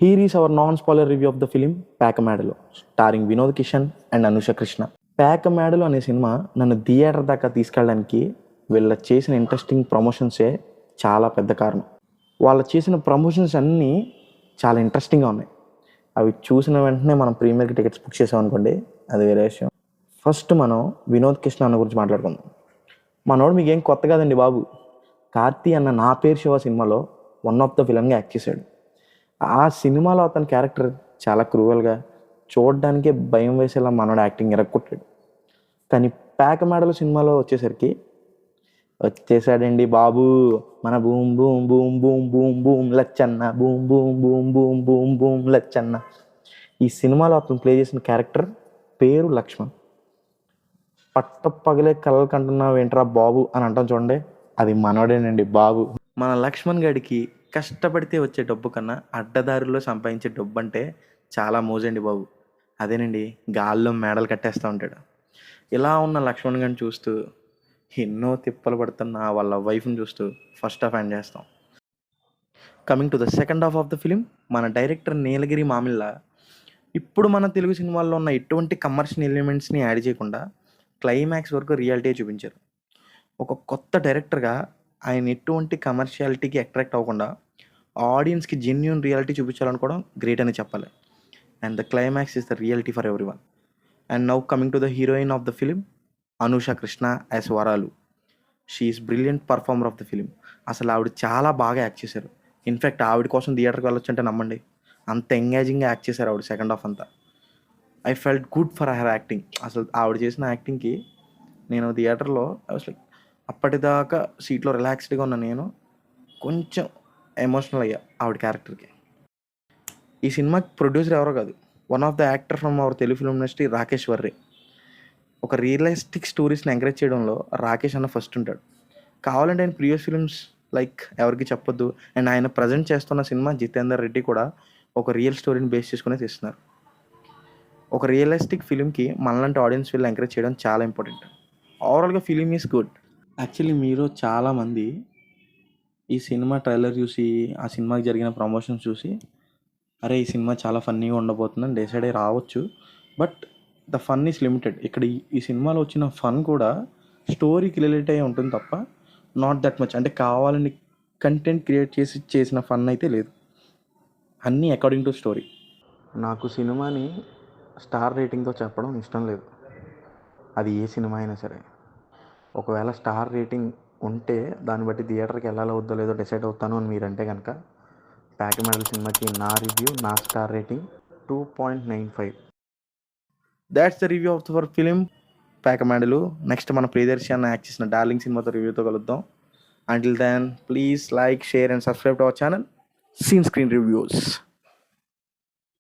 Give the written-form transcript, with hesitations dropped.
Here is our non-spoiler review of the film Pacamadalo, starring Vinod Kishan and Anusha Krishna. Pacamadalo అనే cinema నన్ను theatre దాకా తీసుకెళ్ళడానికి వీళ్ళ చేసిన ఇంట్రెస్టింగ్ ప్రమోషన్సే చాలా పెద్ద కారణం. వాళ్ళు చేసిన ప్రమోషన్స్ అన్నీ చాలా ఇంట్రెస్టింగ్గా ఉన్నాయి. అవి చూసిన వెంటనే మనం ప్రీమియర్కి టికెట్స్ బుక్ చేసాం అనుకోండి, అది వేరే విషయం. ఫస్ట్ మనం వినోద్ కృష్ణ అన్న గురించి మాట్లాడుకుందాం. మనోడు మీకేం కొత్త కాదండి బాబు. కార్తీ అన్న నా పేరు శివ సినిమాలో వన్ ఆఫ్ ద విలన్గా యాక్ట్ చేశాడు. ఆ సినిమాలో అతని క్యారెక్టర్ చాలా క్రూవల్గా, చూడడానికే భయం వేసేలా మనోడు యాక్టింగ్ ఎరగొట్టాడు. కానీ ప్యాకమాడలో సినిమాలో వచ్చేసాడండి బాబు మన boom boom boom boom boom boom Lachanna, boom boom boom boom boom boom Lachanna. ఈ సినిమాలో అతను ప్లే చేసిన క్యారెక్టర్ పేరు లక్ష్మణ్. పగలే కలలు కంటున్నావు ఏంట్రా బాబు అని అంటాం చూడండి, అది మనోడేనండి బాబు. మన లక్ష్మణ్ గడికి కష్టపడితే వచ్చే డబ్బు కన్నా అడ్డదారుల్లో సంపాదించే డబ్బు అంటే చాలా మోజండి బాబు. అదేనండి గాల్లో మేడలు కట్టేస్తూ ఉంటాడు. ఇలా ఉన్న లక్ష్మణ్ గారిని చూస్తూ ఎన్నో తిప్పలు పడుతున్న వాళ్ళ వైఫ్ని చూస్తూ ఫస్ట్ హాఫ్ ఎండ్ చేస్తాం. Coming to the second half of the film, మన డైరెక్టర్ నీలగిరి మామిళ్ళ ఇప్పుడు మన తెలుగు సినిమాల్లో ఉన్న ఎటువంటి కమర్షియల్ ఎలిమెంట్స్ని యాడ్ చేయకుండా క్లైమాక్స్ వరకు రియాలిటీ చూపించారు. ఒక కొత్త డైరెక్టర్గా ఆయన ఎటువంటి కమర్షియాలిటీకి అట్రాక్ట్ అవ్వకుండా ఆడియన్స్కి జెన్యూన్ రియాలిటీ చూపించాలనుకోవడం గ్రేట్ అని చెప్పాలి. And the climax is the reality for everyone. And now coming to the heroine of the film, Anusha Krishna as Varalu. She is brilliant performer of the film. అసలు ఆవిడ చాలా బాగా యాక్ట్ చేశారు. In fact ఆవిడ కోసం థియేటర్కి వెళ్ళొచ్చు అంటే నమ్మండి, అంత ఎంగేజింగ్గా యాక్ట్ చేశారు ఆవిడ సెకండ్ హాఫ్ అంతా. I felt good for her acting. అసలు ఆవిడ చేసిన యాక్టింగ్కి నేను థియేటర్లో లైక్ అప్పటిదాకా సీట్లో రిలాక్స్డ్గా ఉన్న నేను కొంచెం ఎమోషనల్ అయ్యా ఆవిడ క్యారెక్టర్కి. ఈ సినిమాకి ప్రొడ్యూసర్ ఎవరో కాదు, one of the actor from our Telugu film industry, Rakesh Varre. ఒక రియలిస్టిక్ స్టోరీస్ని ఎంకరేజ్ చేయడంలో రాకేష్ అన్న ఫస్ట్ ఉంటాడు. కావాలంటే ఆయన ప్రీవియస్ ఫిల్మ్స్ లైక్ ఎవరికి చెప్పొద్దు అండ్ ఆయన ప్రజెంట్ చేస్తున్న సినిమా జితేందర్ రెడ్డి కూడా ఒక రియల్ స్టోరీని బేస్ చేసుకుని తీస్తున్నారు. ఒక రియలిస్టిక్ ఫిలింకి మనలాంటి ఆడియన్స్ వీళ్ళు ఎంకరేజ్ చేయడం చాలా ఇంపార్టెంట్. ఓవరాల్గా ఫిలిం ఈజ్ గుడ్. యాక్చువల్లీ మీరు చాలామంది ఈ సినిమా ట్రైలర్ చూసి, ఆ సినిమాకి జరిగిన ప్రమోషన్స్ చూసి, అరే ఈ సినిమా చాలా ఫన్నీగా ఉండబోతుందని డిసైడ్ అయ్యి రావచ్చు. But the fun is limited. ఇక్కడ ఈ సినిమాలో వచ్చిన ఫన్ కూడా స్టోరీకి రిలేట్ అయ్యి ఉంటుంది తప్ప నాట్ దట్ మచ్, అంటే కావాలని కంటెంట్ క్రియేట్ చేసిన ఫన్ అయితే లేదు. అన్నీ అకార్డింగ్ టు స్టోరీ. నాకు సినిమాని స్టార్ రేటింగ్తో చెప్పడం ఇష్టం లేదు, అది ఏ సినిమా అయినా సరే. ఒకవేళ స్టార్ రేటింగ్ ఉంటే దాన్ని బట్టి థియేటర్కి వెళ్ళాలో వద్దో లేదో డిసైడ్ అవుతాను అని మీరంటే కనుక ప్యాకమాడల్ సినిమాకి నా రివ్యూ, నా star rating 2.95. That's the review of our film Pakamadalu. Next మన ప్రియదర్శి అన్న యాక్ట్ చేసిన డార్లింగ్ సినిమాతో రివ్యూతో కలుద్దాం. Until then please like, share and subscribe to our channel seen screen reviews.